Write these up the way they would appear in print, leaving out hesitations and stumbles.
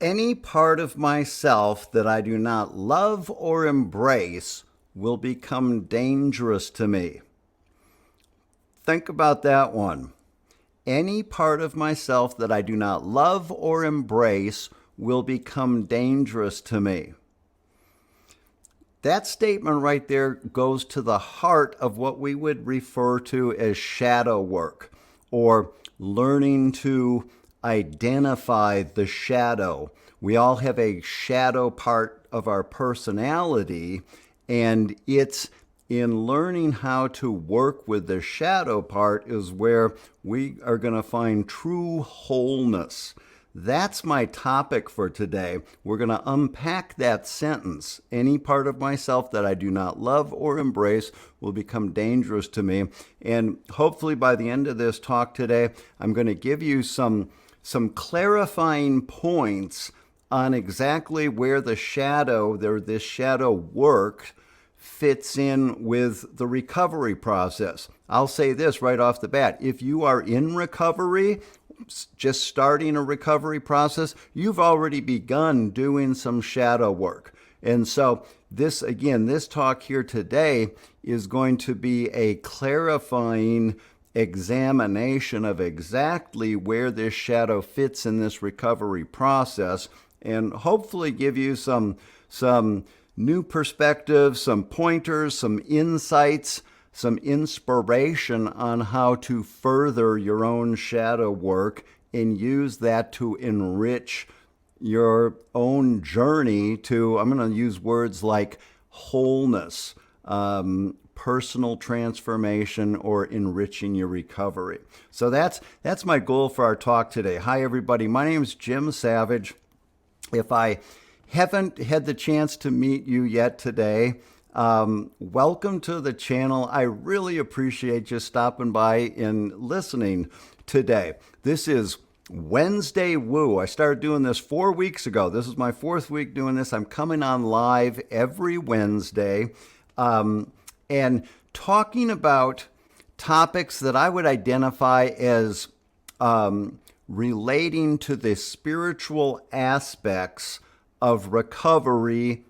Any part of myself that I do not love or embrace will become dangerous to me. Think about that one. Any part of myself that I do not love or embrace will become dangerous to me. That statement right there goes to the heart of what we would refer to as shadow work, or learning to identify the shadow. We all have a shadow part of our personality, and it's in learning how to work with the shadow part is where we are going to find true wholeness. That's my topic for today. We're going to unpack that sentence. Any part of myself that I do not love or embrace will become dangerous to me. And hopefully by the end of this talk today, I'm going to give you some clarifying points on exactly where this shadow work fits in with the recovery process. I'll say this right off the bat. If you are in recovery, just starting a recovery process, you've already begun doing some shadow work. And so this talk here today is going to be a clarifying examination of exactly where this shadow fits in this recovery process, and hopefully give you some new perspectives, some pointers, some insights, some inspiration on how to further your own shadow work and use that to enrich your own journey to, I'm going to use words like wholeness, personal transformation, or enriching your recovery. So that's my goal for our talk today. Hi, everybody. My name is Jim Savage. If I haven't had the chance to meet you yet today, welcome to the channel. I really appreciate you stopping by and listening today. This is Wednesday Woo. I started doing this 4 weeks ago. This is my 4th week doing this. I'm coming on live every Wednesday and talking about topics that I would identify as relating to the spiritual aspects of recovery,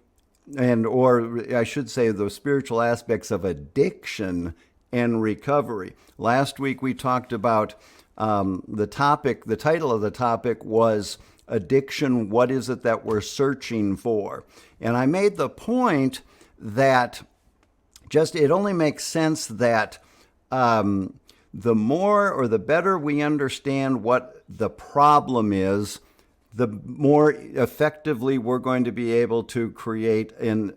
or I should say the spiritual aspects of addiction and recovery. Last week we talked about the title of the topic was Addiction, What Is It That We're Searching For? And I made the point that it only makes sense that the more or the better we understand what the problem is, the more effectively we're going to be able to create an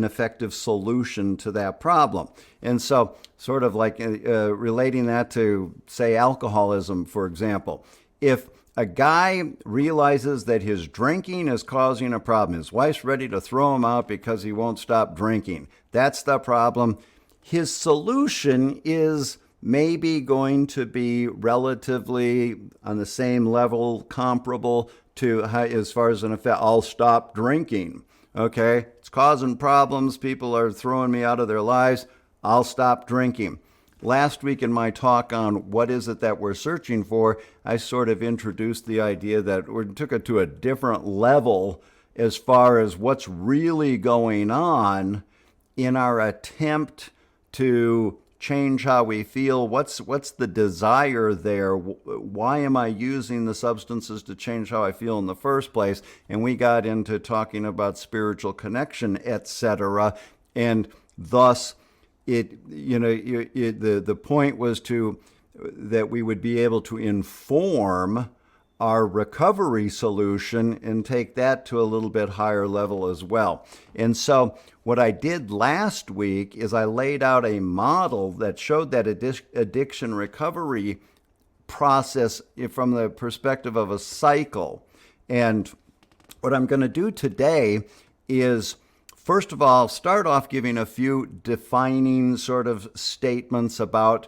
effective solution to that problem. And so sort of like relating that to, say, alcoholism, for example. If a guy realizes that his drinking is causing a problem, his wife's ready to throw him out because he won't stop drinking, that's the problem. His solution is maybe going to be relatively on the same level, comparable to as far as an effect. I'll stop drinking. Okay, it's causing problems. People are throwing me out of their lives. I'll stop drinking. Last week in my talk on what is it that we're searching for, I sort of introduced the idea that we took it to a different level as far as what's really going on in our attempt to change how we feel. What's the desire there? Why am I using the substances to change how I feel in the first place? And we got into talking about spiritual connection, etc. And thus, the point was that we would be able to inform our recovery solution and take that to a little bit higher level as well. And so what I did last week is I laid out a model that showed that addiction recovery process from the perspective of a cycle. And what I'm going to do today is, first of all, start off giving a few defining sort of statements about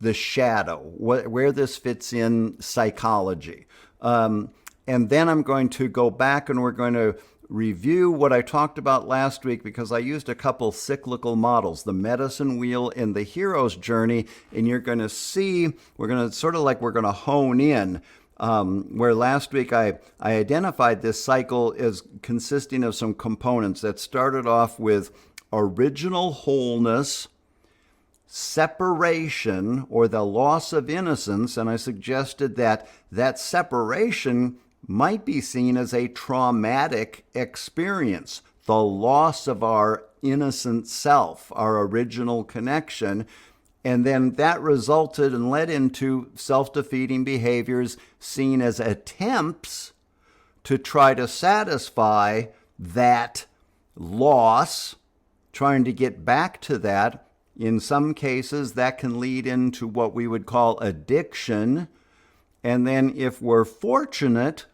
the shadow, where this fits in psychology. And then I'm going to go back and we're going to review what I talked about last week, because I used a couple cyclical models, the medicine wheel and the hero's journey, and you're going to see, we're going to hone in where last week I identified this cycle as consisting of some components that started off with original wholeness, separation, or the loss of innocence, and I suggested that that separation might be seen as a traumatic experience, the loss of our innocent self, our original connection. And then that resulted and led into self-defeating behaviors seen as attempts to try to satisfy that loss, trying to get back to that. In some cases, that can lead into what we would call addiction. And then if we're fortunate,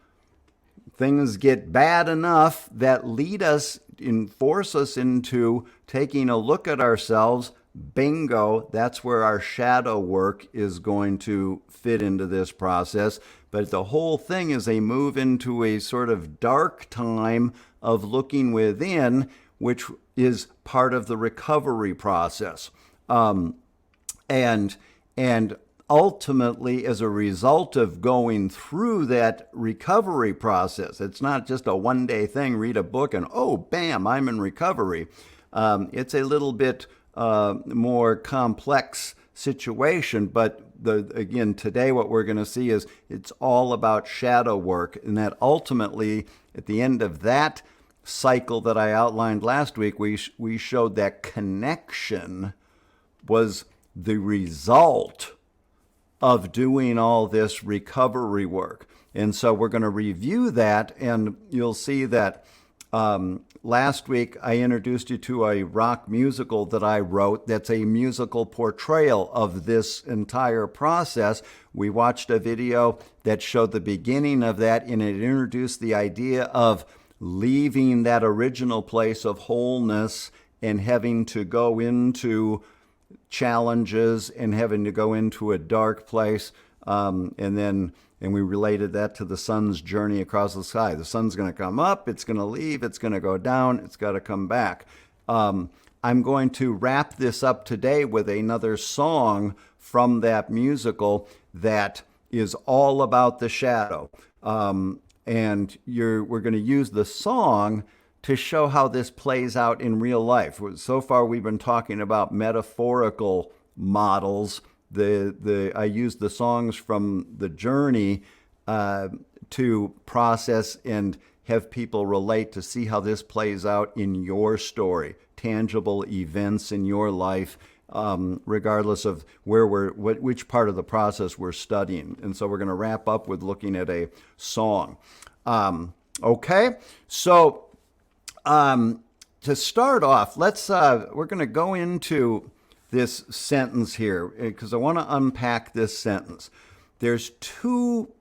things get bad enough that lead us and force us into taking a look at ourselves. Bingo, that's where our shadow work is going to fit into this process. But the whole thing is a move into a sort of dark time of looking within, which is part of the recovery process. And ultimately, as a result of going through that recovery process, it's not just a one-day thing, read a book and, oh, bam, I'm in recovery. It's a little bit more complex situation, but again, today what we're going to see is it's all about shadow work, and that ultimately, at the end of that cycle that I outlined last week, we showed that connection was the result of doing all this recovery work. And so we're going to review that, and you'll see that last week I introduced you to a rock musical that I wrote that's a musical portrayal of this entire process. We watched a video that showed the beginning of that, and it introduced the idea of leaving that original place of wholeness and having to go into challenges and having to go into a dark place. And we related that to the sun's journey across the sky. The sun's going to come up, it's going to leave, it's going to go down, it's got to come back. I'm going to wrap this up today with another song from that musical that is all about the shadow. And we're going to use the song to show how this plays out in real life. So far, we've been talking about metaphorical models. I used the songs from the journey to process and have people relate to see how this plays out in your story, tangible events in your life, regardless of which part of the process we're studying. And so we're going to wrap up with looking at a song. Okay, so to start off, we're going to go into this sentence here because I want to unpack this sentence. There's two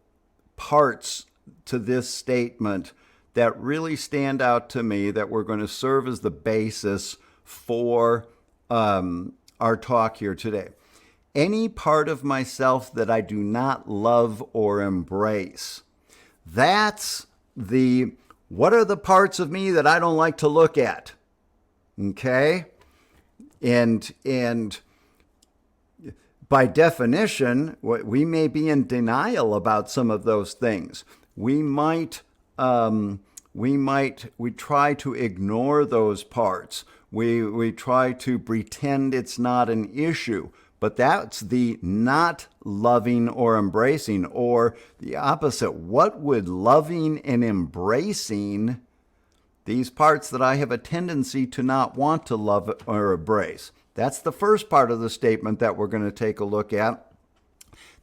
parts to this statement that really stand out to me that we're going to serve as the basis for our talk here today. Any part of myself that I do not love or embrace. That's what are the parts of me that I don't like to look at? Okay? And by definition, we may be in denial about some of those things. We try to ignore those parts. We try to pretend it's not an issue. But that's the not loving or embracing, or the opposite. What would loving and embracing these parts that I have a tendency to not want to love or embrace? That's the first part of the statement that we're going to take a look at.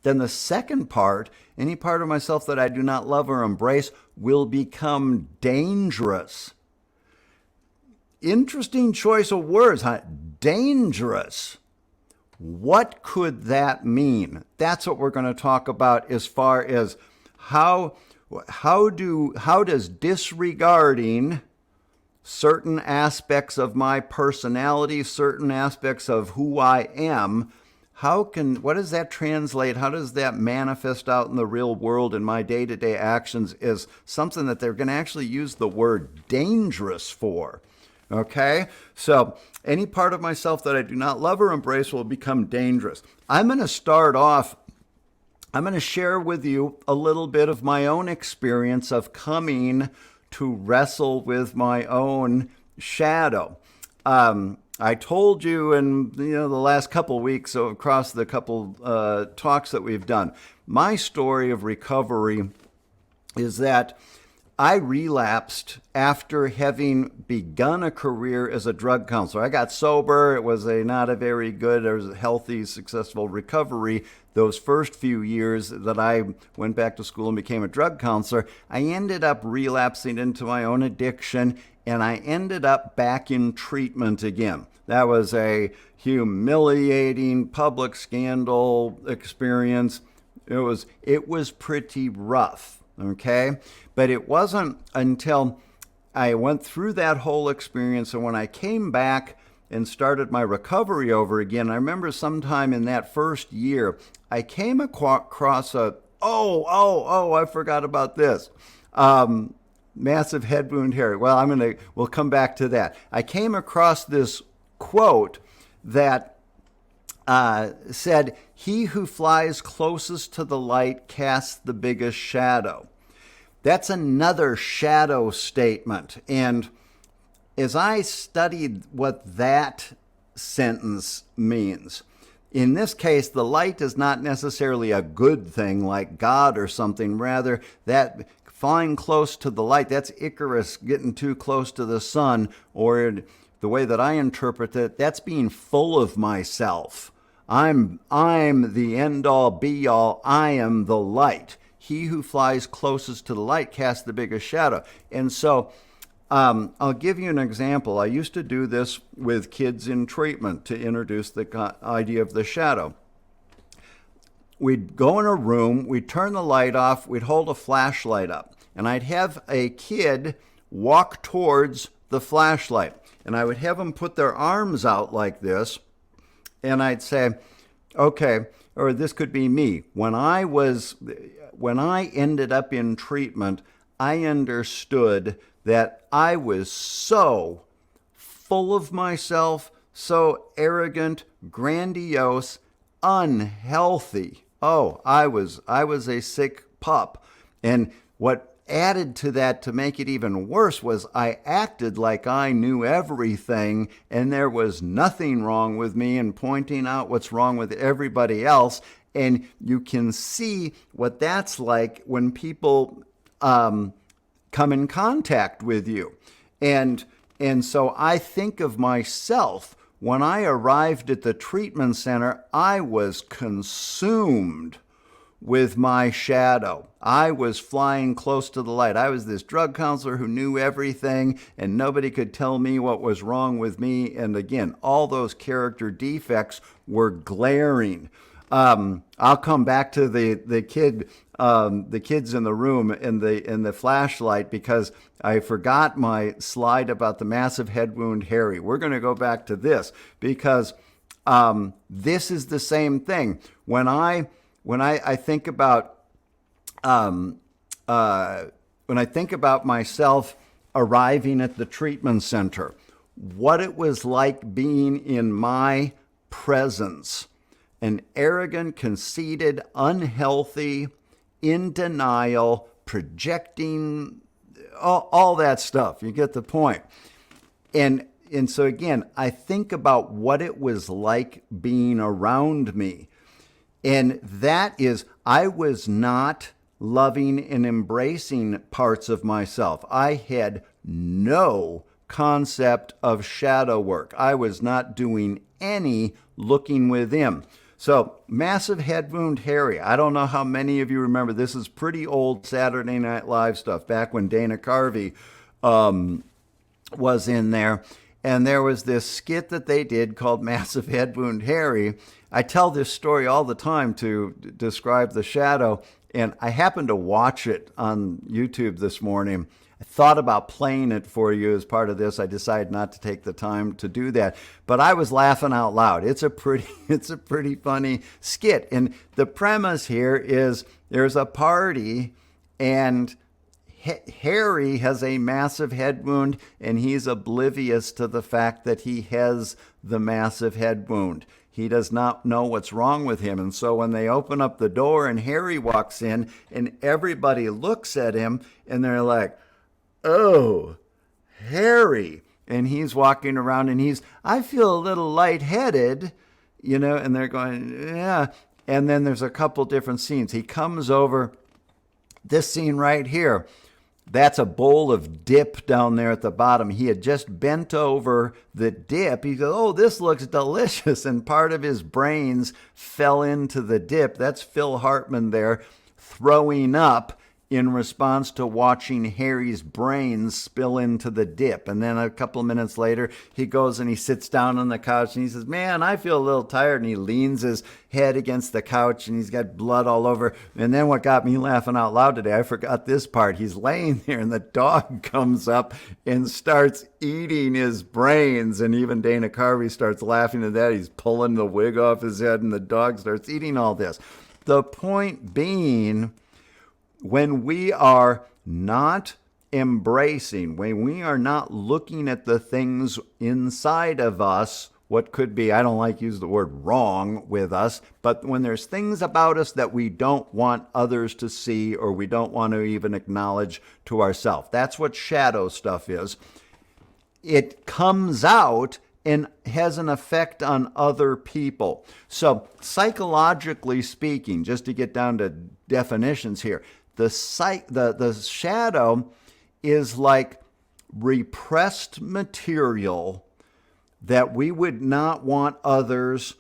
Then the second part, any part of myself that I do not love or embrace will become dangerous. Interesting choice of words, huh? Dangerous. What could that mean? That's what we're going to talk about as far as how does disregarding certain aspects of my personality, certain aspects of who I am, what does that translate? How does that manifest out in the real world in my day-to-day actions as something that they're going to actually use the word dangerous for? Okay, so any part of myself that I do not love or embrace will become dangerous. I'm going to start off I'm going to share with you a little bit of my own experience of coming to wrestle with my own shadow. I told you in the last couple weeks, so across the couple talks that we've done, my story of recovery is that I relapsed after having begun a career as a drug counselor. I got sober. It was not a very good or healthy, successful recovery. Those first few years that I went back to school and became a drug counselor, I ended up relapsing into my own addiction, and I ended up back in treatment again. That was a humiliating public scandal experience. It was pretty rough, okay? But it wasn't until I went through that whole experience, and when I came back and started my recovery over again, I remember sometime in that first year, I came across I forgot about this. Massive head wound, Harry. Well, we'll come back to that. I came across this quote that said, "He who flies closest to the light casts the biggest shadow." That's another shadow statement. And as I studied what that sentence means, in this case, the light is not necessarily a good thing like God or something. Rather, that flying close to the light, that's Icarus getting too close to the sun, or the way that I interpret it, that's being full of myself. I'm the end-all, be-all. I am the light. He who flies closest to the light casts the biggest shadow. And so I'll give you an example. I used to do this with kids in treatment to introduce the idea of the shadow. We'd go in a room, we'd turn the light off, we'd hold a flashlight up, and I'd have a kid walk towards the flashlight. And I would have them put their arms out like this, and I'd say, okay, or this could be me. When I ended up in treatment, I understood that I was so full of myself, so arrogant, grandiose, unhealthy. Oh, I was a sick pup. And what added to that to make it even worse was I acted like I knew everything and there was nothing wrong with me, and pointing out what's wrong with everybody else. And you can see what that's like when people come in contact with you. And so I think of myself, when I arrived at the treatment center, I was consumed with my shadow. I was flying close to the light. I was this drug counselor who knew everything, and nobody could tell me what was wrong with me. And again, all those character defects were glaring. I'll come back to the kids in the room in the flashlight, because I forgot my slide about the massive head wound, Harry. We're going to go back to this because this is the same thing. When I think about when I think about myself arriving at the treatment center, what it was like being in my presence. An arrogant, conceited, unhealthy, in denial, projecting, all that stuff. You get the point. And so again, I think about what it was like being around me. And that is, I was not loving and embracing parts of myself. I had no concept of shadow work. I was not doing any looking within. So, massive head wound, Harry. I don't know how many of you remember. This is pretty old Saturday Night Live stuff, back when Dana Carvey was in there. And there was this skit that they did called Massive Head Wound, Harry. I tell this story all the time to describe the shadow, and I happened to watch it on YouTube this morning. I thought about playing it for you as part of this. I decided not to take the time to do that, but I was laughing out loud. It's a pretty funny skit. And the premise here is there's a party, and Harry has a massive head wound, and he's oblivious to the fact that he has the massive head wound. He does not know what's wrong with him. And so when they open up the door and Harry walks in and everybody looks at him and they're like, oh, Harry. And he's walking around and I feel a little lightheaded, and they're going, yeah. And then there's a couple different scenes. He comes over, this scene right here. That's a bowl of dip down there at the bottom. He had just bent over the dip. He goes, oh, this looks delicious. And part of his brains fell into the dip. That's Phil Hartman there throwing up in response to watching Harry's brains spill into the dip. And then a couple of minutes later, he goes and he sits down on the couch and he says, man, I feel a little tired. And he leans his head against the couch and he's got blood all over. And then what got me laughing out loud today, I forgot this part. He's laying there and the dog comes up and starts eating his brains. And even Dana Carvey starts laughing at that. He's pulling the wig off his head and the dog starts eating all this. The point being, when we are not embracing, when we are not looking at the things inside of us, what could be, I don't like to use the word wrong with us, but when there's things about us that we don't want others to see or we don't want to even acknowledge to ourselves. That's what shadow stuff is. It comes out and has an effect on other people. So psychologically speaking, just to get down to definitions here, the shadow is like repressed material that we would not want others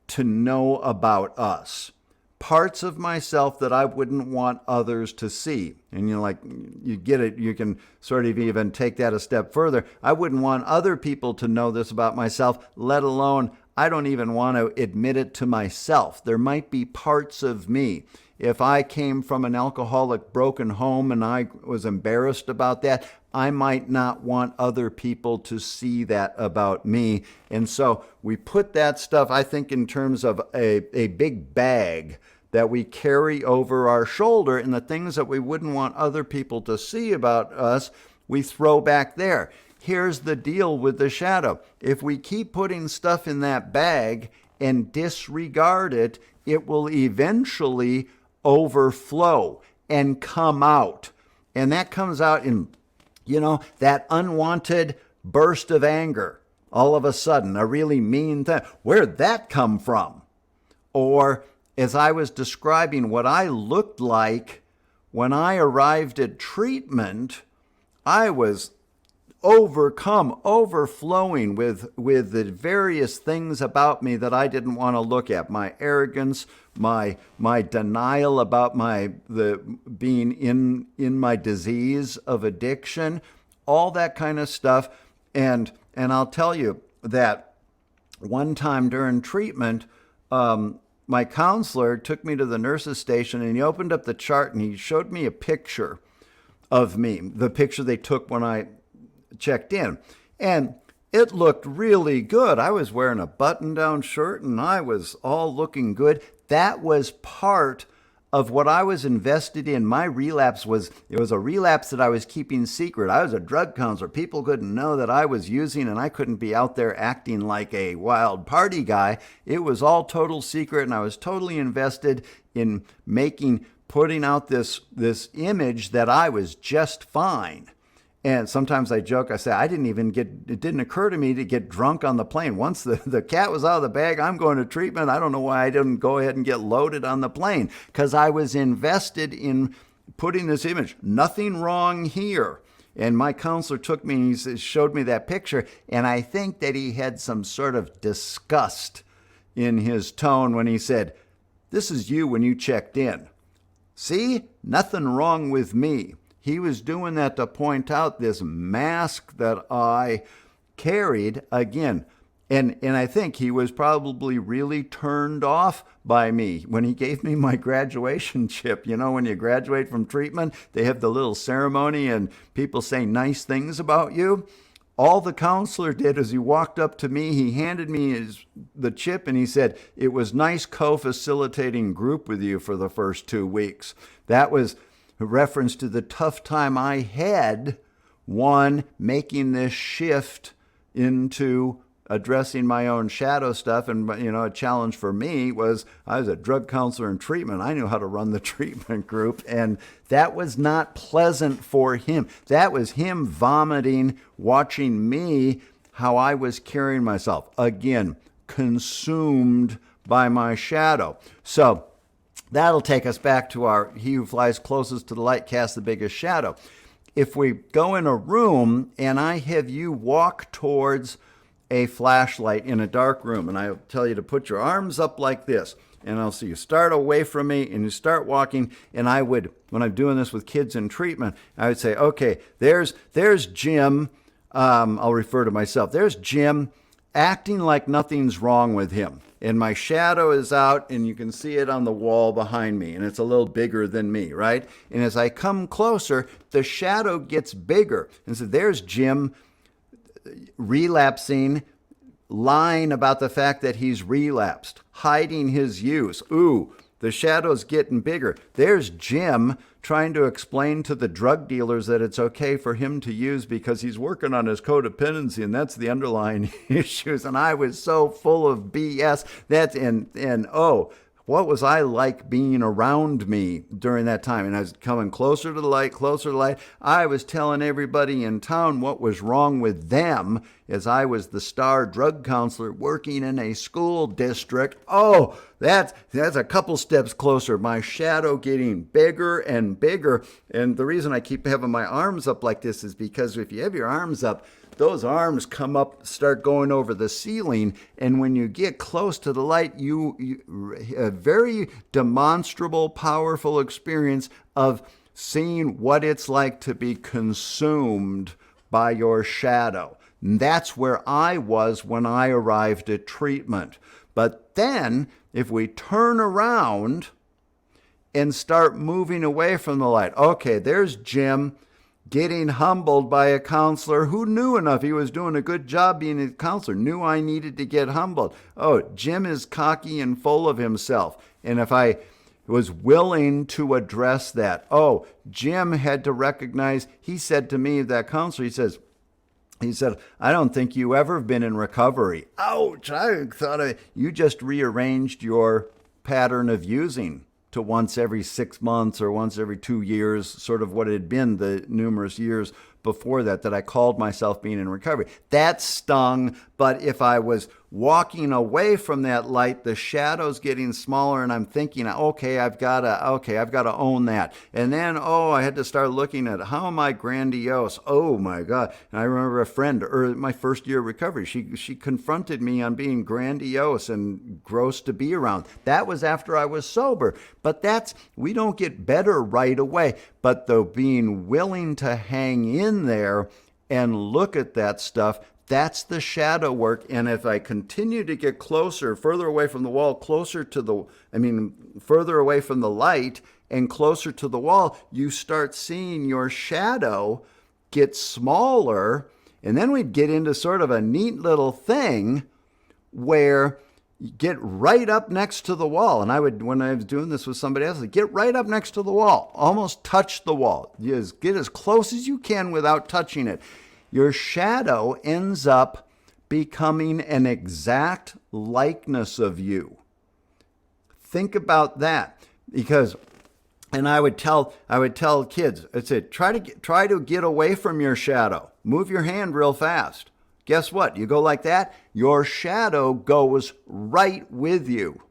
to know about us. Parts of myself that I wouldn't want others to see. And you get it, you can sort of even take that a step further. I wouldn't want other people to know this about myself, let alone I don't even want to admit it to myself. There might be parts of me. If I came from an alcoholic, broken home and I was embarrassed about that, I might not want other people to see that about me. And so we put that stuff, I think, in terms of a big bag that we carry over our shoulder, and the things that we wouldn't want other people to see about us, we throw back there. Here's the deal with the shadow. If we keep putting stuff in that bag and disregard it, it will eventually overflow and come out. And that comes out in, that unwanted burst of anger. All of a sudden, a really mean thing. Where'd that come from? Or as I was describing what I looked like when I arrived at treatment, I was overflowing with the various things about me that I didn't want to look at. My arrogance, my denial about the being in my disease of addiction, all that kind of stuff. And I'll tell you that one time during treatment, my counselor took me to the nurse's station and he opened up the chart and he showed me a picture of me, the picture they took when I checked in. And it looked really good. I was wearing a button-down shirt and I was all looking good. That was part of what I was invested in. My relapse was a relapse that I was keeping secret. I was a drug counselor. People couldn't know that I was using, and I couldn't be out there acting like a wild party guy. It was all total secret, and I was totally invested in putting out this image that I was just fine. And sometimes I joke, I say, it didn't occur to me to get drunk on the plane. Once the cat was out of the bag, I'm going to treatment. I don't know why I didn't go ahead and get loaded on the plane, because I was invested in putting this image. Nothing wrong here. And my counselor took me and he showed me that picture. And I think that he had some sort of disgust in his tone when he said, "This is you when you checked in. See, nothing wrong with me." He was doing that to point out this mask that I carried again. And I think he was probably really turned off by me when he gave me my graduation chip. When you graduate from treatment, they have the little ceremony and people say nice things about you. All the counselor did is he walked up to me, he handed me the chip, and he said, "It was nice co-facilitating group with you for the first 2 weeks." That was a reference to the tough time I had, making this shift into addressing my own shadow stuff. And, a challenge for me was I was a drug counselor in treatment. I knew how to run the treatment group, and that was not pleasant for him. That was him vomiting, watching me, how I was carrying myself. Again, consumed by my shadow. So that'll take us back to our he who flies closest to the light casts the biggest shadow. If we go in a room and I have you walk towards a flashlight in a dark room, and I'll tell you to put your arms up like this, and I'll see you start away from me and you start walking, and I would, when I'm doing this with kids in treatment, I would say, okay, there's Jim, I'll refer to myself, there's Jim acting like nothing's wrong with him. And my shadow is out, and you can see it on the wall behind me, and it's a little bigger than me, right? And as I come closer, the shadow gets bigger. And so there's Jim relapsing, lying about the fact that he's relapsed, hiding his use. Ooh, the shadow's getting bigger. There's Jim trying to explain to the drug dealers that it's okay for him to use because he's working on his codependency, and that's the underlying issues. And I was so full of BS. What was I like being around me during that time? And I was coming closer to the light, closer to the light. I was telling everybody in town what was wrong with them, as I was the star drug counselor working in a school district. Oh, that's a couple steps closer. My shadow getting bigger and bigger. And the reason I keep having my arms up like this is because if you have your arms up, those arms come up, start going over the ceiling, and when you get close to the light, you a very demonstrable, powerful experience of seeing what it's like to be consumed by your shadow. And that's where I was when I arrived at treatment. But then, if we turn around and start moving away from the light, okay, there's Jim getting humbled by a counselor who knew enough. He was doing a good job being a counselor, knew I needed to get humbled. Oh, Jim is cocky and full of himself. And if I was willing to address that, oh, Jim had to recognize, he said to me, that counselor, he said, I don't think you ever have been in recovery. Ouch, I thought you just rearranged your pattern of using to once every 6 months or once every 2 years, sort of what it had been the numerous years before that I called myself being in recovery. That stung, but if I was walking away from that light, the shadow's getting smaller, and I'm thinking, okay, I've got to own that. And then, I had to start looking at how am I grandiose? Oh my God. And I remember a friend, my first year of recovery, she confronted me on being grandiose and gross to be around. That was after I was sober. But we don't get better right away. But though being willing to hang in there and look at that stuff, that's the shadow work. And if I continue to get closer, further away from the wall, further away from the light and closer to the wall, you start seeing your shadow get smaller. And then we'd get into sort of a neat little thing where you get right up next to the wall. And when I was doing this with somebody else, I'd get right up next to the wall, almost touch the wall. Just get as close as you can without touching it. Your shadow ends up becoming an exact likeness of you. Think about that, and I would tell kids, I'd say, try to get away from your shadow. Move your hand real fast. Guess what? You go like that, your shadow goes right with you.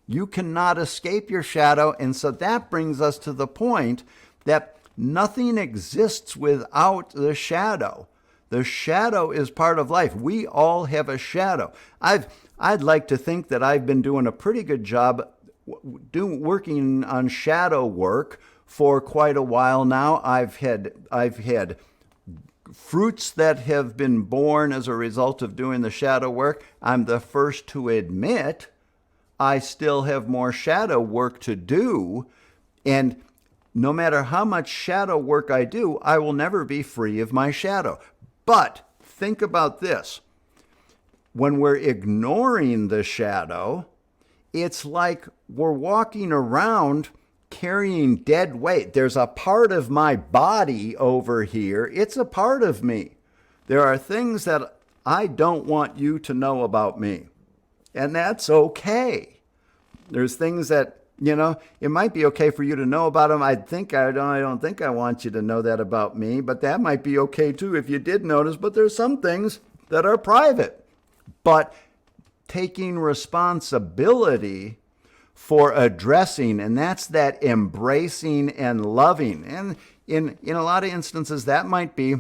You cannot escape your shadow, and so that brings us to the point that nothing exists without the shadow. The shadow is part of life. We all have a shadow. I'd like to think that I've been doing a pretty good job working on shadow work for quite a while now. I've had fruits that have been born as a result of doing the shadow work. I'm the first to admit I still have more shadow work to do, and no matter how much shadow work I do, I will never be free of my shadow. But think about this. When we're ignoring the shadow, it's like we're walking around carrying dead weight. There's a part of my body over here. It's a part of me. There are things that I don't want you to know about me. And that's okay. There's things that, it might be okay for you to know about them. I don't think I want you to know that about me, but that might be okay too if you did notice. But there's some things that are private. But taking responsibility for addressing, and that's that embracing and loving. And in a lot of instances, that might be,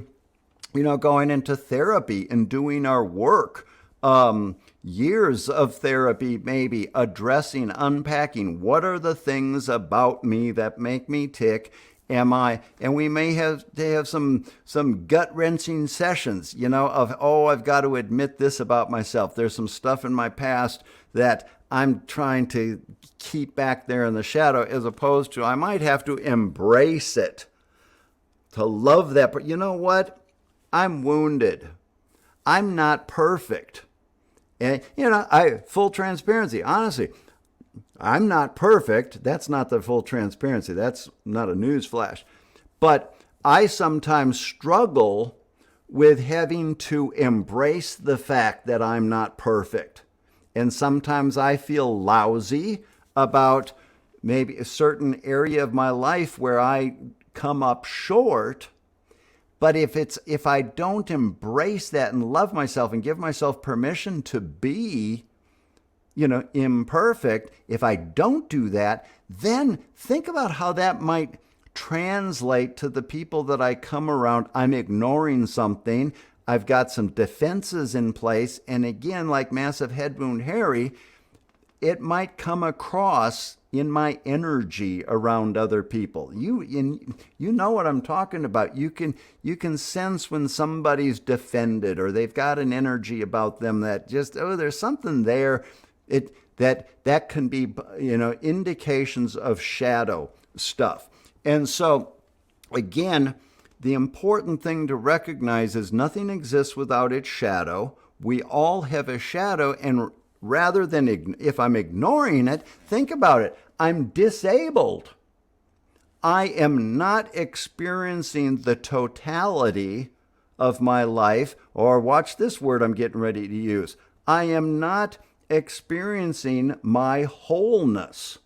going into therapy and doing our work. Years of therapy, maybe addressing, unpacking, what are the things about me that make me tick? And we may have to have some gut-wrenching sessions, of, I've got to admit this about myself. There's some stuff in my past that I'm trying to keep back there in the shadow, as opposed to I might have to embrace it, to love that. But you know what? I'm wounded. I'm not perfect. And, full transparency, honestly, I'm not perfect. That's not the full transparency. That's not a news flash. But I sometimes struggle with having to embrace the fact that I'm not perfect. And sometimes I feel lousy about maybe a certain area of my life where I come up short. But if I don't embrace that and love myself and give myself permission to be, imperfect, if I don't do that, then think about how that might translate to the people that I come around. I'm ignoring something. I've got some defenses in place. And again, like Massive Head Wound Harry, it might come across in my energy around other people. You know what I'm talking about. You can sense when somebody's defended or they've got an energy about them that just, there's something there. That can be, indications of shadow stuff. And so, again, the important thing to recognize is nothing exists without its shadow. We all have a shadow, and rather than, if I'm ignoring it, think about it. I'm disabled. I am not experiencing the totality of my life, or watch this word I'm getting ready to use. I am not experiencing my wholeness.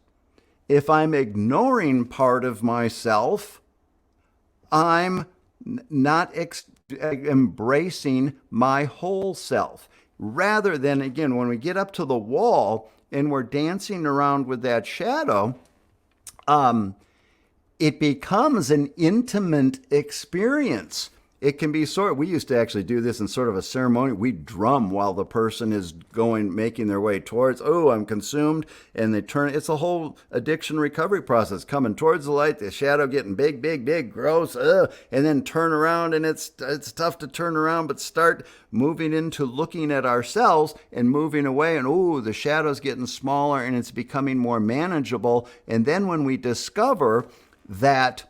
If I'm ignoring part of myself, I'm not embracing my whole self. Rather than, again, when we get up to the wall and we're dancing around with that shadow, it becomes an intimate experience. It can be we used to actually do this in sort of a ceremony. We drum while the person is making their way towards, I'm consumed, and they turn. It's a whole addiction recovery process, coming towards the light, the shadow getting big, big, big, gross, and then turn around, and it's tough to turn around, but start moving into looking at ourselves and moving away, and the shadow's getting smaller, and it's becoming more manageable. And then when we discover that,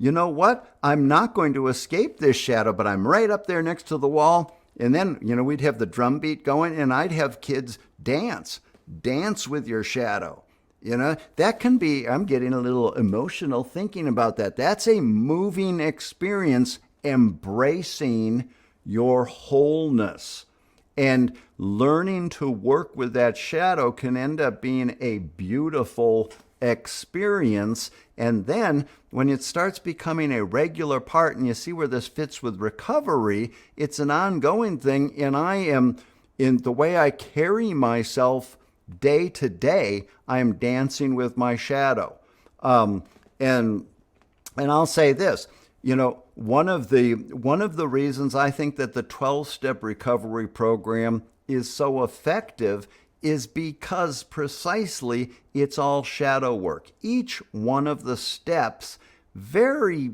you know what? I'm not going to escape this shadow, but I'm right up there next to the wall. And then, we'd have the drum beat going, and I'd have kids dance with your shadow. That can be, I'm getting a little emotional thinking about that. That's a moving experience, embracing your wholeness. And learning to work with that shadow can end up being a beautiful experience. And then when it starts becoming a regular part, and you see where this fits with recovery, it's an ongoing thing. And I am, in the way I carry myself day to day, I am dancing with my shadow. And I'll say this, one of the reasons I think that the 12-step recovery program is so effective is because precisely it's all shadow work. Each one of the steps very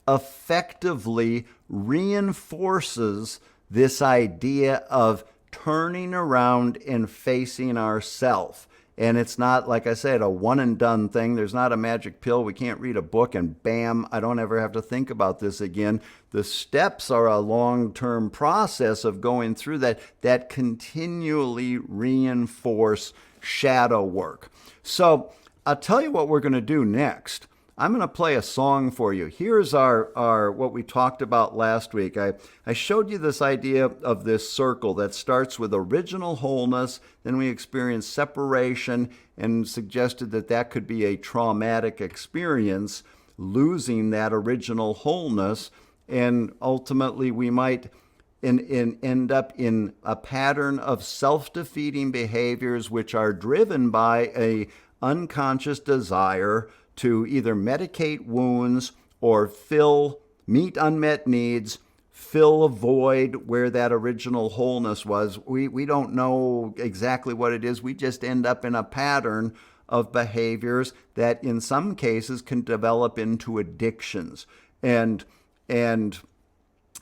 effectively reinforces this idea of turning around and facing ourself. And it's not, like I said, a one and done thing. There's not a magic pill. We can't read a book and bam, I don't ever have to think about this again. The steps are a long-term process of going through that continually reinforce shadow work. So I'll tell you what we're going to do next. I'm going to play a song for you. Here's our what we talked about last week. I showed you this idea of this circle that starts with original wholeness, then we experience separation, and suggested that that could be a traumatic experience, losing that original wholeness, and ultimately we might end up in a pattern of self-defeating behaviors which are driven by a unconscious desire to either medicate wounds or meet unmet needs, fill a void where that original wholeness was. We don't know exactly what it is. We just end up in a pattern of behaviors that in some cases can develop into addictions. And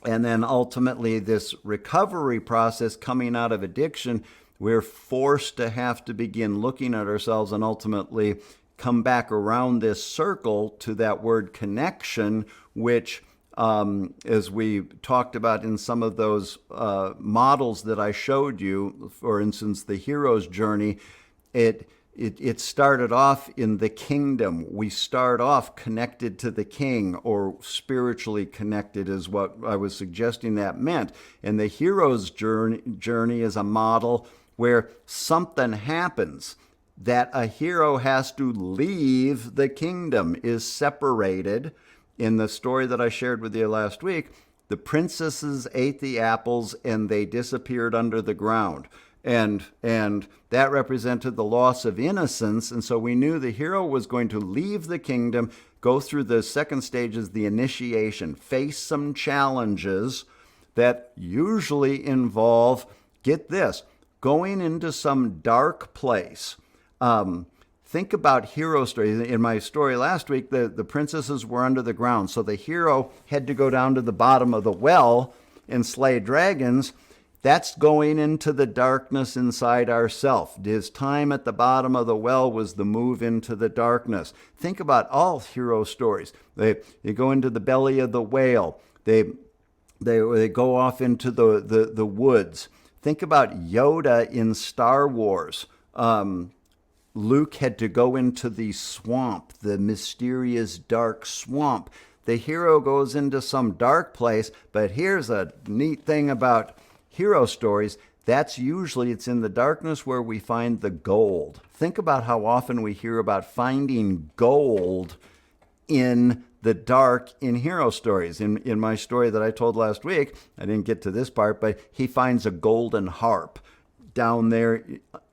then ultimately this recovery process coming out of addiction, we're forced to have to begin looking at ourselves and ultimately come back around this circle to that word connection, which, as we talked about in some of those models that I showed you, for instance, the hero's journey, it started off in the kingdom. We start off connected to the king, or spiritually connected is what I was suggesting that meant. And the hero's journey is a model where something happens, that a hero has to leave the kingdom, is separated. In the story that I shared with you last week, the princesses ate the apples and they disappeared under the ground. And that represented the loss of innocence. And so we knew the hero was going to leave the kingdom, go through the second stage is the initiation, face some challenges that usually involve, get this, going into some dark place. Think about hero stories. In my story last week, the princesses were under the ground. So the hero had to go down to the bottom of the well and slay dragons. That's going into the darkness inside ourself. His time at the bottom of the well was the move into the darkness. Think about all hero stories. They go into the belly of the whale. They go off into the woods. Think about Yoda in Star Wars. Luke had to go into the swamp, the mysterious dark swamp. The hero goes into some dark place, but here's a neat thing about hero stories. That's usually, it's in the darkness where we find the gold. Think about how often we hear about finding gold in the dark in hero stories. In my story that I told last week, I didn't get to this part, but he finds a golden harp down there,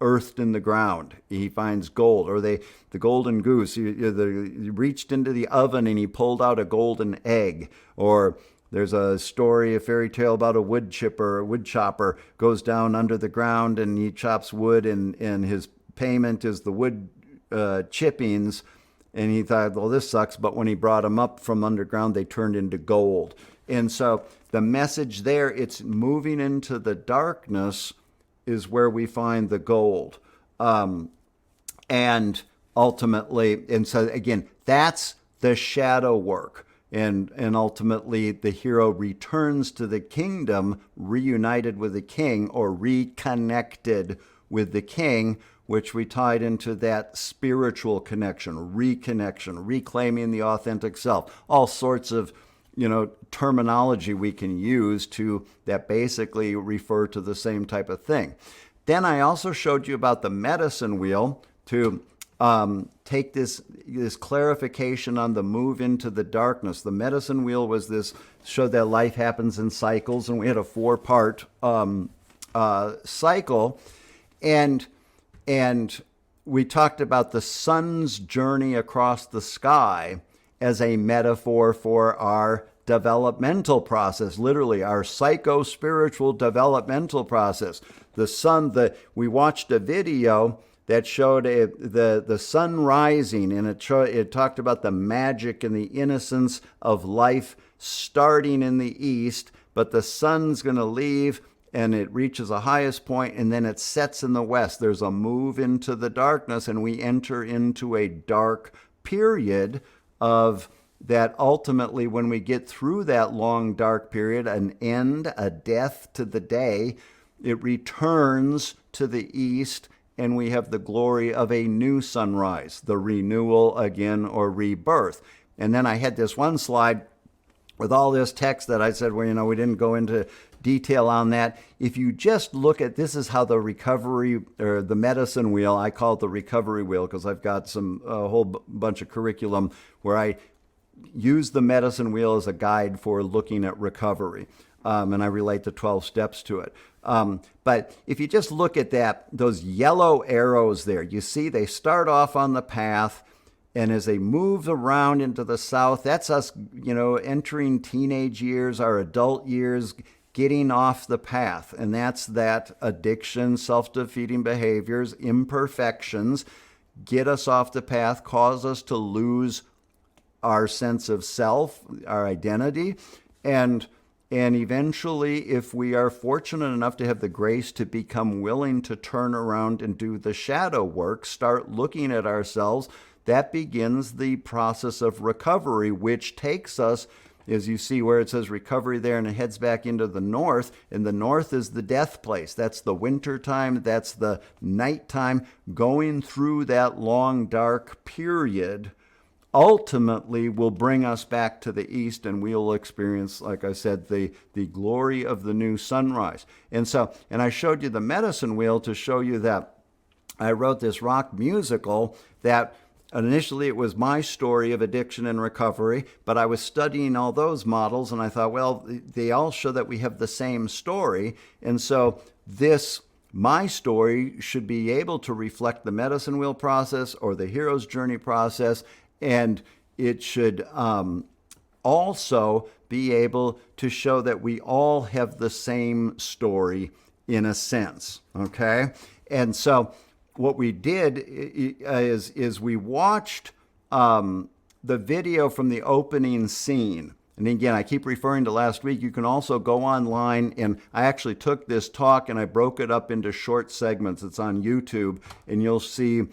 earthed in the ground. He finds gold. Or the golden goose, he reached into the oven and he pulled out a golden egg. Or there's a story, a fairy tale about a wood chopper goes down under the ground and he chops wood, and his payment is the wood chippings. And he thought, well, this sucks. But when he brought them up from underground, they turned into gold. And so the message there, it's moving into the darkness is where we find the gold. And ultimately, and so again, that's the shadow work. And ultimately, the hero returns to the kingdom, reunited with the king, or reconnected with the king, which we tied into that spiritual connection, reconnection, reclaiming the authentic self. All sorts of, terminology we can use to that basically refer to the same type of thing. Then I also showed you about the medicine wheel to take this clarification on the move into the darkness. The medicine wheel was this, showed that life happens in cycles, and we had a 4-part cycle. And we talked about the sun's journey across the sky as a metaphor for our developmental process, literally our psycho-spiritual developmental process. The sun, we watched a video that showed the sun rising, and it talked about the magic and the innocence of life starting in the east, but the sun's going to leave and it reaches a highest point, and then it sets in the west. There's a move into the darkness, and we enter into a dark period of that. Ultimately, when we get through that long dark period, an end, a death to the day, it returns to the east, and we have the glory of a new sunrise, the renewal again or rebirth. And then I had this one slide with all this text that I said, well, we didn't go into detail on that. If you just look at, this is how the recovery or the medicine wheel, I call it the recovery wheel because I've got a whole bunch of curriculum where I use the medicine wheel as a guide for looking at recovery. And I relate the 12 steps to it. But if you just look at those yellow arrows there, you see they start off on the path, and as they move around into the south, that's us, entering teenage years, our adult years, getting off the path. And that's that addiction, self-defeating behaviors, imperfections, get us off the path, cause us to lose our sense of self, our identity, and eventually, if we are fortunate enough to have the grace to become willing to turn around and do the shadow work, start looking at ourselves, that begins the process of recovery, which takes us, as you see where it says recovery there, and it heads back into the north, and the north is the death place. That's the winter time, that's the nighttime, going through that long, dark period ultimately will bring us back to the east, and we'll experience, like I said, the glory of the new sunrise. And I showed you the medicine wheel to show you that I wrote this rock musical that initially it was my story of addiction and recovery, but I was studying all those models, and I thought, well, they all show that we have the same story, and so my story should be able to reflect the medicine wheel process or the hero's journey process, and it should also be able to show that we all have the same story in a sense, okay? And so what we did is we watched the video from the opening scene. And again, I keep referring to last week. You can also go online, and I actually took this talk and I broke it up into short segments. It's on YouTube, and you'll see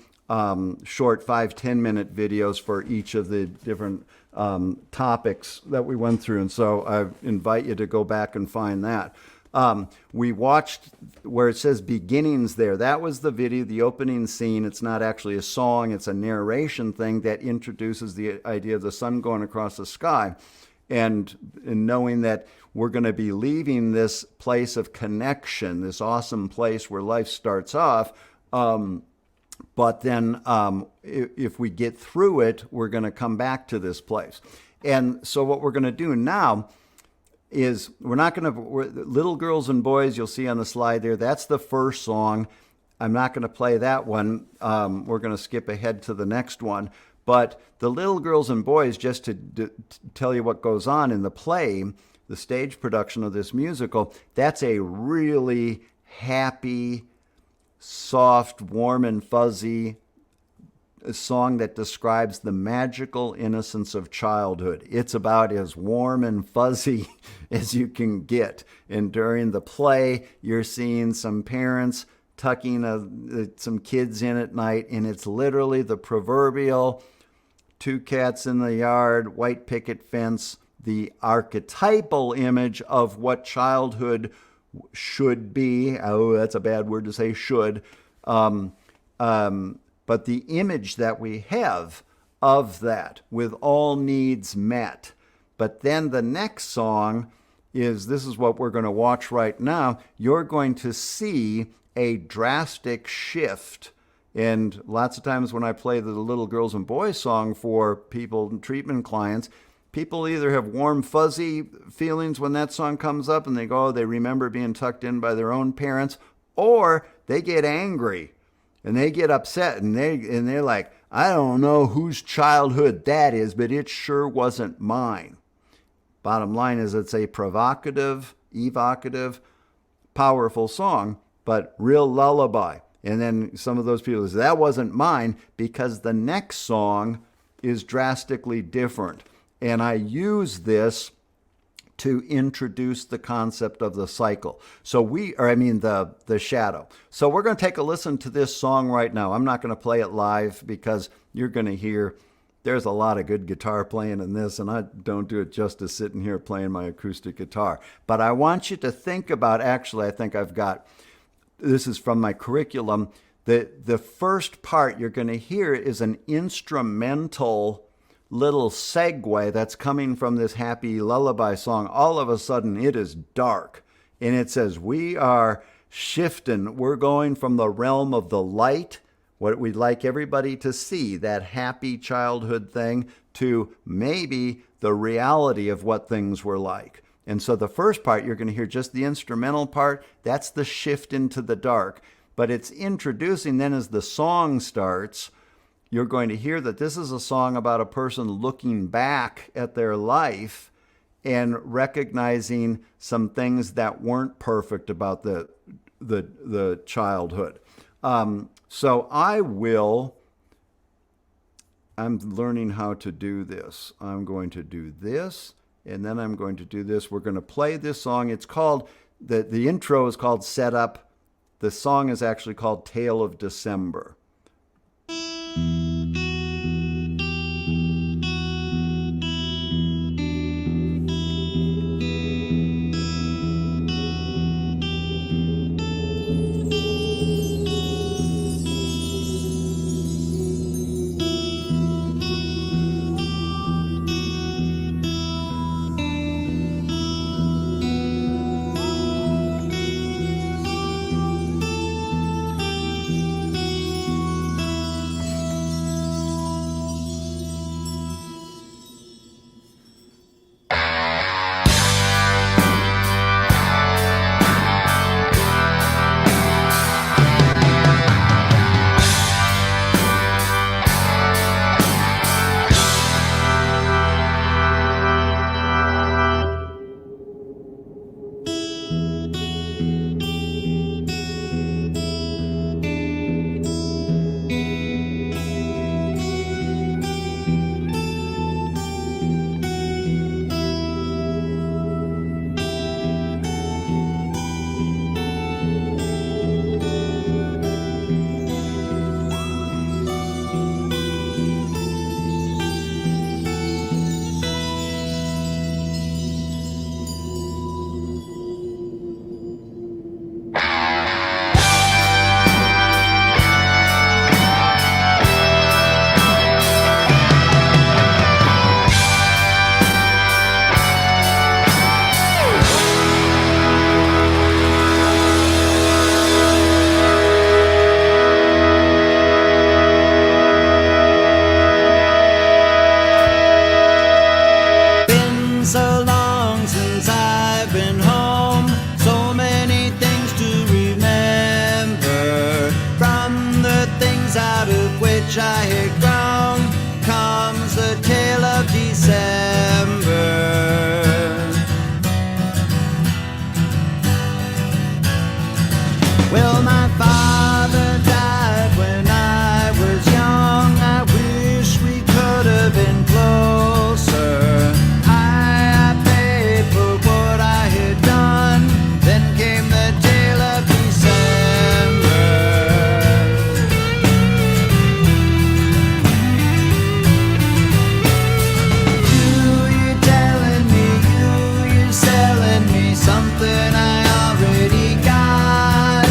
short 5-10 minute videos for each of the different topics that we went through. And so I invite you to go back and find that. We watched where it says beginnings there. That was the video, the opening scene. It's not actually a song. It's a narration thing that introduces the idea of the sun going across the sky. And knowing that we're going to be leaving this place of connection, this awesome place where life starts off, but then if we get through it, we're going to come back to this place. And so what we're going to do now is we're not going to, little girls and boys, you'll see on the slide there, that's the first song. I'm not going to play that one. We're going to skip ahead to the next one. But the little girls and boys, just to tell you what goes on in the play, the stage production of this musical, that's a really happy, soft, warm and fuzzy song that describes the magical innocence of childhood. It's about as warm and fuzzy as you can get. And during the play, you're seeing some parents tucking some kids in at night, and it's literally the proverbial 2 cats in the yard, white picket fence, the archetypal image of what childhood should be. Oh, that's a bad word to say, should. But the image that we have of that with all needs met. But then the next song this is what we're going to watch right now. You're going to see a drastic shift. And lots of times when I play the little girls and boys song for people, treatment clients, people either have warm, fuzzy feelings when that song comes up and they go, they remember being tucked in by their own parents, or they get angry and they get upset and they're like, I don't know whose childhood that is, but it sure wasn't mine. Bottom line is it's a provocative, evocative, powerful song, but real lullaby. And then some of those people say, that wasn't mine, because the next song is drastically different. And I use this to introduce the concept of the cycle. The shadow. So we're going to take a listen to this song right now. I'm not going to play it live because you're going to hear there's a lot of good guitar playing in this, and I don't do it justice sitting here playing my acoustic guitar. But I want you to think about, actually, I think I've got, this is from my curriculum, The first part you're going to hear is an instrumental little segue that's coming from this happy lullaby song. All of a sudden, it is dark. And it says, we are shifting. We're going from the realm of the light, what we'd like everybody to see, that happy childhood thing, to maybe the reality of what things were like. And so the first part, you're going to hear just the instrumental part. That's the shift into the dark. But it's introducing then as the song starts, you're going to hear that this is a song about a person looking back at their life and recognizing some things that weren't perfect about the childhood. So I'm learning how to do this. I'm going to do this, and then I'm going to do this. We're going to play this song. It's called, the intro is called Set Up. The song is actually called Tale of December. which I had grown, comes the tale of December. Well, my father died when I was young. I wish we could have been closer. I paid for what I had done. Then came the tale of December. You're telling me, you're selling me something I already got.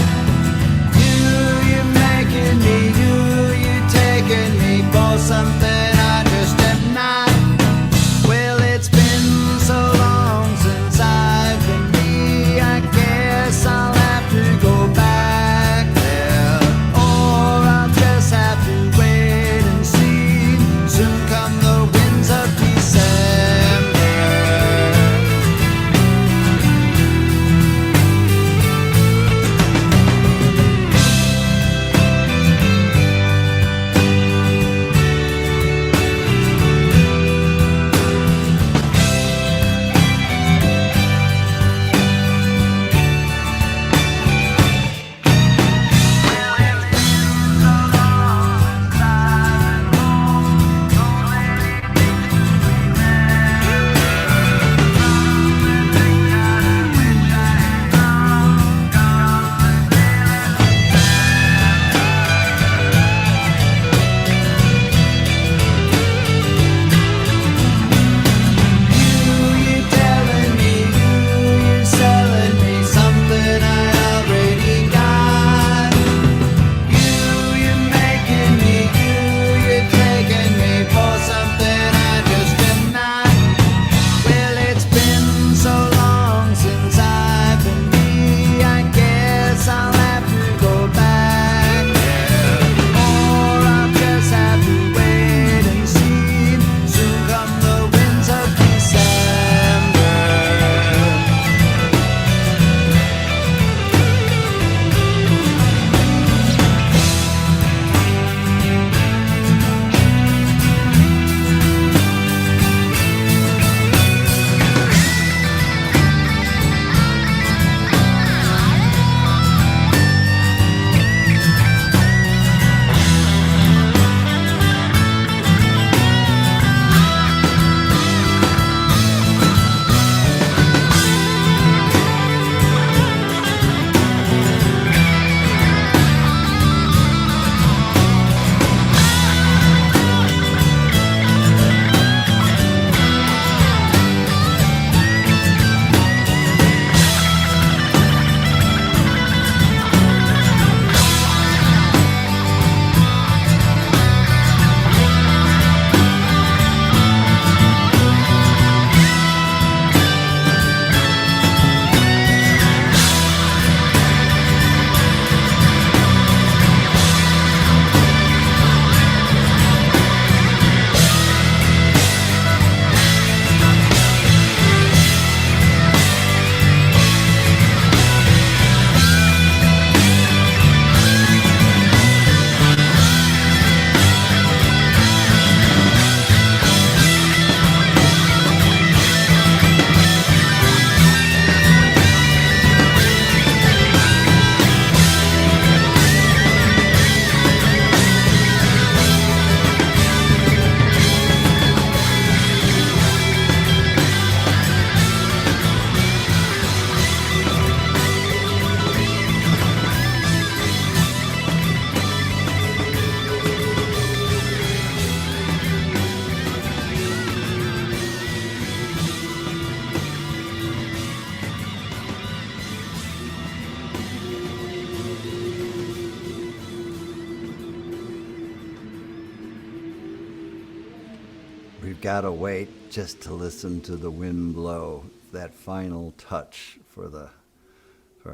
Gotta wait just to listen to the wind blow. That final touch for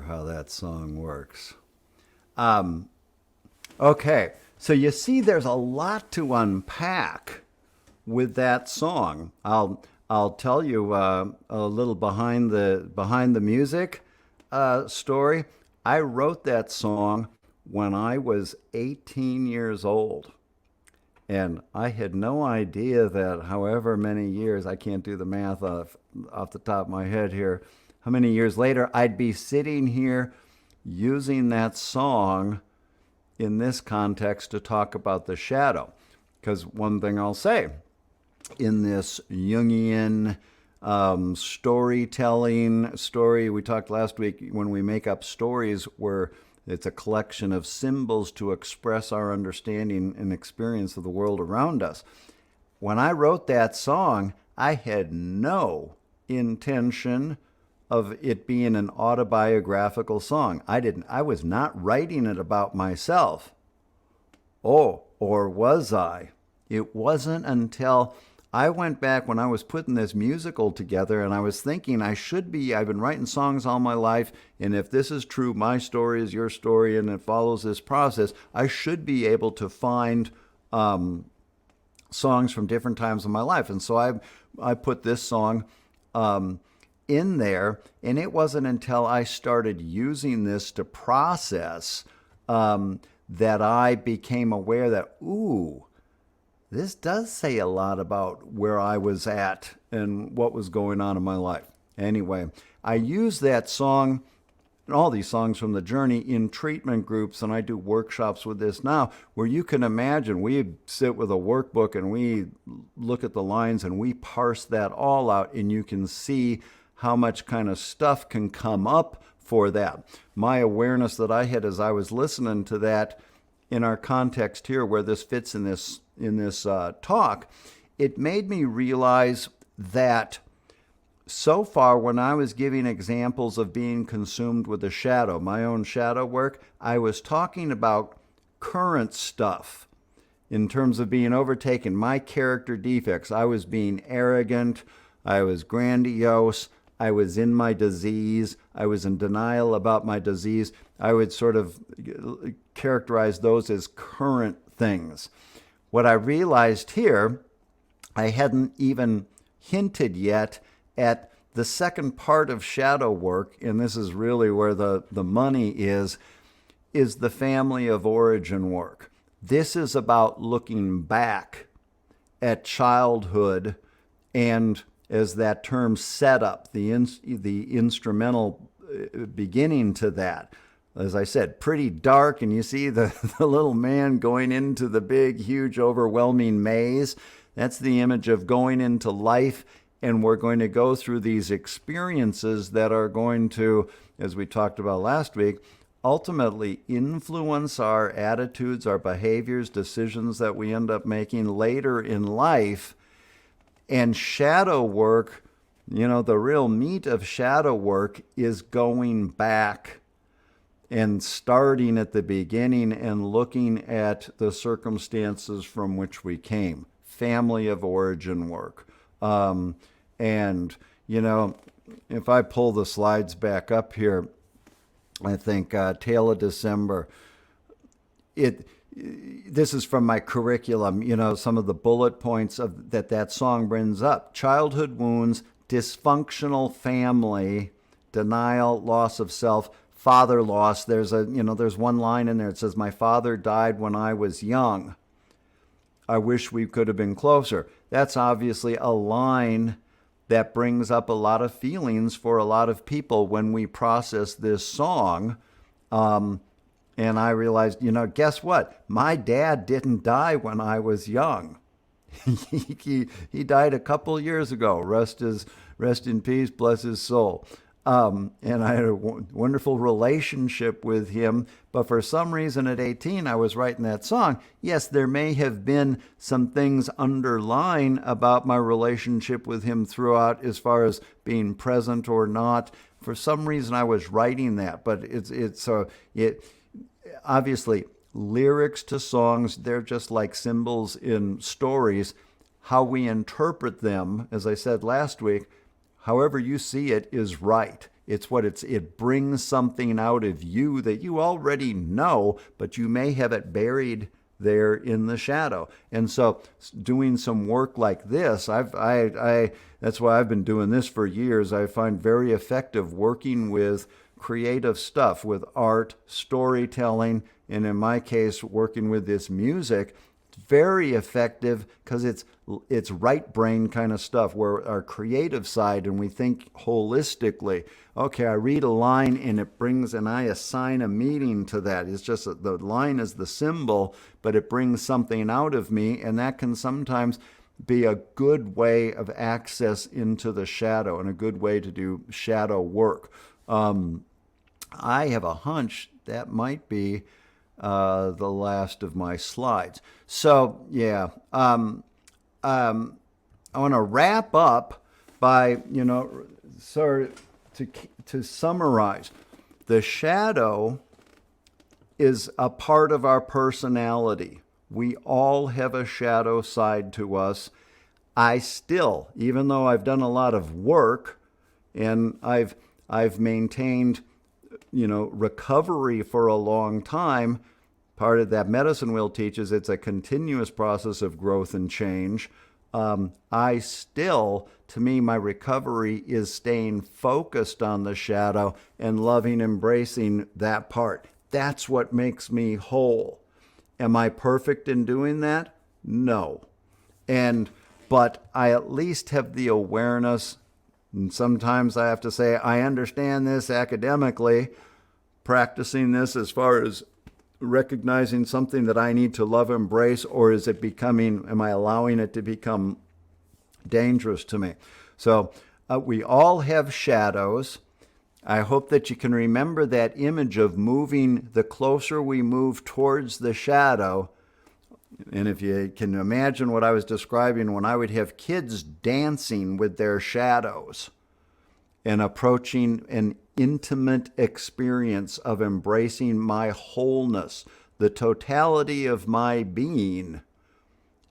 how that song works. Okay, so you see, there's a lot to unpack with that song. I'll tell you a little behind the music story. I wrote that song when I was 18 years old. And I had no idea that however many years, I can't do the math off the top of my head here, how many years later I'd be sitting here using that song in this context to talk about the shadow. Because one thing I'll say, in this Jungian storytelling story, we talked last week, when we make up stories where it's a collection of symbols to express our understanding and experience of the world around us. When I wrote that song, I had no intention of it being an autobiographical song. I was not writing it about myself. Oh, or was I? It wasn't until I went back when I was putting this musical together and I was thinking I've been writing songs all my life, and if this is true, my story is your story, and it follows this process, I should be able to find songs from different times of my life. And so I put this song in there, and it wasn't until I started using this to process that I became aware that, ooh, this does say a lot about where I was at and what was going on in my life. Anyway, I use that song and all these songs from the journey in treatment groups, and I do workshops with this now, where you can imagine we sit with a workbook and we look at the lines and we parse that all out, and you can see how much kind of stuff can come up for that. My awareness that I had as I was listening to that in our context here, where this fits in this talk, it made me realize that so far, when I was giving examples of being consumed with a shadow, my own shadow work, I was talking about current stuff in terms of being overtaken, my character defects. I was being arrogant, I was grandiose, I was in my disease, I was in denial about my disease. I would sort of characterize those as current things. What I realized here, I hadn't even hinted yet at the second part of shadow work, and this is really where the money is the family of origin work. This is about looking back at childhood and, as that term setup, the instrumental beginning to that. As I said, pretty dark, and you see the little man going into the big, huge, overwhelming maze. That's the image of going into life, and we're going to go through these experiences that are going to, as we talked about last week, ultimately influence our attitudes, our behaviors, decisions that we end up making later in life. And shadow work, the real meat of shadow work is going back and starting at the beginning and looking at the circumstances from which we came. Family of origin work. And, if I pull the slides back up here, I think Tale of December, this is from my curriculum, some of the bullet points of that song brings up. Childhood wounds, dysfunctional family, denial, loss of self, father loss. There's one line in there. It says, "My father died when I was young. I wish we could have been closer." That's obviously a line that brings up a lot of feelings for a lot of people when we process this song. And I realized, guess what? My dad didn't die when I was young. He died a couple years ago. Rest in peace, bless his soul. And I had a wonderful relationship with him. But for some reason at 18, I was writing that song. Yes, there may have been some things underlying about my relationship with him throughout, as far as being present or not. For some reason, I was writing that. But it's obviously lyrics to songs, they're just like symbols in stories. how we interpret them, as I said last week, however you see it is right. It brings something out of you that you already know, but you may have it buried there in the shadow. And so doing some work like this, that's why I've been doing this for years. I find very effective working with creative stuff, with art, storytelling, and in my case, working with this music. Very effective because it's right brain kind of stuff, where our creative side, and we think holistically. Okay, I read a line and I assign a meaning to that. It's just that the line is the symbol, but it brings something out of me, and that can sometimes be a good way of access into the shadow and a good way to do shadow work. I have a hunch that might be the last of my slides. So yeah, I want to wrap up by, to summarize. The shadow is a part of our personality. We all have a shadow side to us. I still, even though I've done a lot of work and I've maintained recovery for a long time, part of that medicine wheel teaches it's a continuous process of growth and change. I still, to me, my recovery is staying focused on the shadow and loving, embracing that part. That's what makes me whole. Am I perfect in doing that? No. But I at least have the awareness, and sometimes I have to say, I understand this academically, practicing this as far as recognizing something that I need to love, embrace, or am I allowing it to become dangerous to me? So we all have shadows. I hope that you can remember that image of moving, the closer we move towards the shadow. And if you can imagine what I was describing when I would have kids dancing with their shadows and approaching an intimate experience of embracing my wholeness, the totality of my being,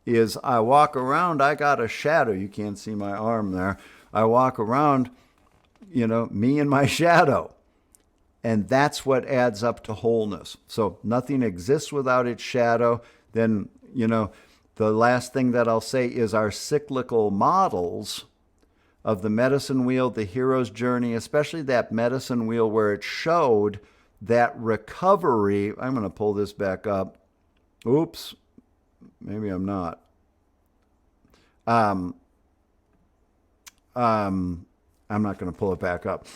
is I walk around, I got a shadow. You can't see my arm there. I walk around, me and my shadow. And that's what adds up to wholeness. So nothing exists without its shadow. Then, the last thing that I'll say is our cyclical models of the medicine wheel, the hero's journey, especially that medicine wheel where it showed that recovery. I'm going to pull this back up. Oops. Maybe I'm not. I'm not going to pull it back up.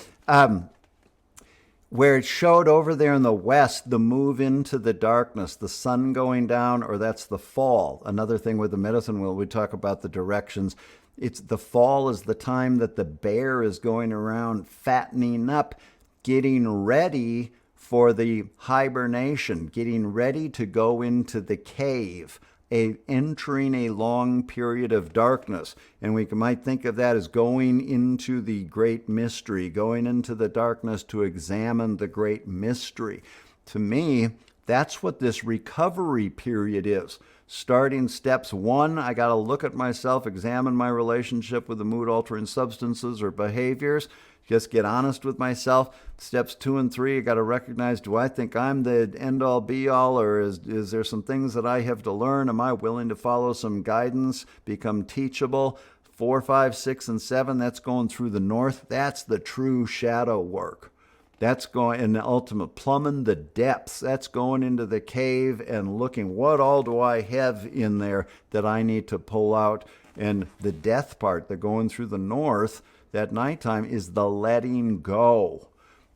Where it showed over there in the west, the move into the darkness, the sun going down, or that's the fall. Another thing with the medicine wheel, we talk about the directions. It's the fall is the time that the bear is going around fattening up, getting ready for the hibernation, getting ready to go into the cave, entering a long period of darkness. And we might think of that as going into the great mystery, going into the darkness to examine the great mystery. To me, that's what this recovery period is. Starting steps 1, I got to look at myself, examine my relationship with the mood-altering substances or behaviors, just get honest with myself. Steps 2 and 3, I got to recognize, do I think I'm the end-all, be-all, or is there some things that I have to learn? Am I willing to follow some guidance, become teachable? 4, 5, 6, and 7, that's going through the north. That's the true shadow work. That's going in the ultimate plumbing the depths. That's going into the cave and looking, what all do I have in there that I need to pull out? And the death part, the going through the north, that nighttime, is the letting go.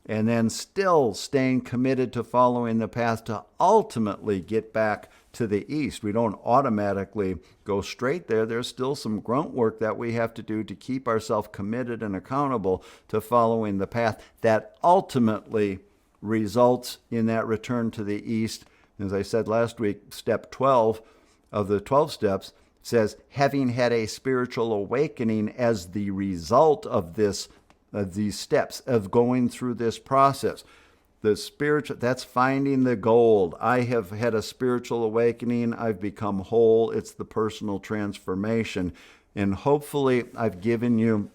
And then still staying committed to following the path to ultimately get back to the east. We don't automatically go straight there. There's still some grunt work that we have to do to keep ourselves committed and accountable to following the path that ultimately results in that return to the east. As I said last week, step 12 of the 12 steps says, having had a spiritual awakening as the result of these steps, of going through this process. the spiritual, that's finding the gold. I have had a spiritual awakening. I've become whole. It's the personal transformation. And hopefully I've given you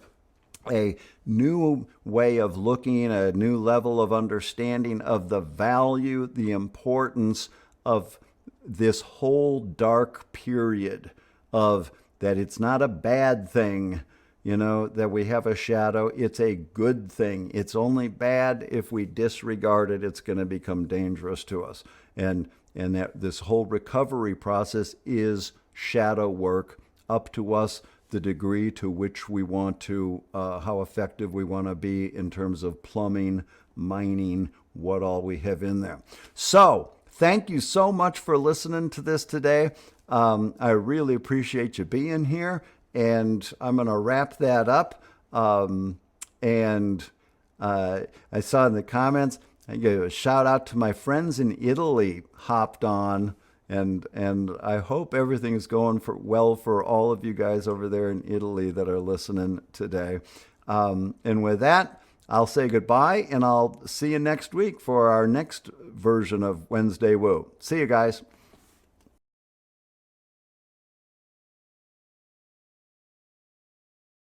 a new way of looking, a new level of understanding of the value, the importance of this whole dark period, of that it's not a bad thing, that we have a shadow. It's a good thing. It's only bad if we disregard it. It's going to become dangerous to us. And that this whole recovery process is shadow work, up to us the degree to which we want to, how effective we want to be in terms of plumbing, mining, what all we have in there. So thank you so much for listening to this today. I really appreciate you being here, and I'm going to wrap that up. I saw in the comments, I gave a shout out to my friends in Italy hopped on, and I hope everything is going well for all of you guys over there in Italy that are listening today. And with that, I'll say goodbye, and I'll see you next week for our next version of Wednesday Woo. See you guys.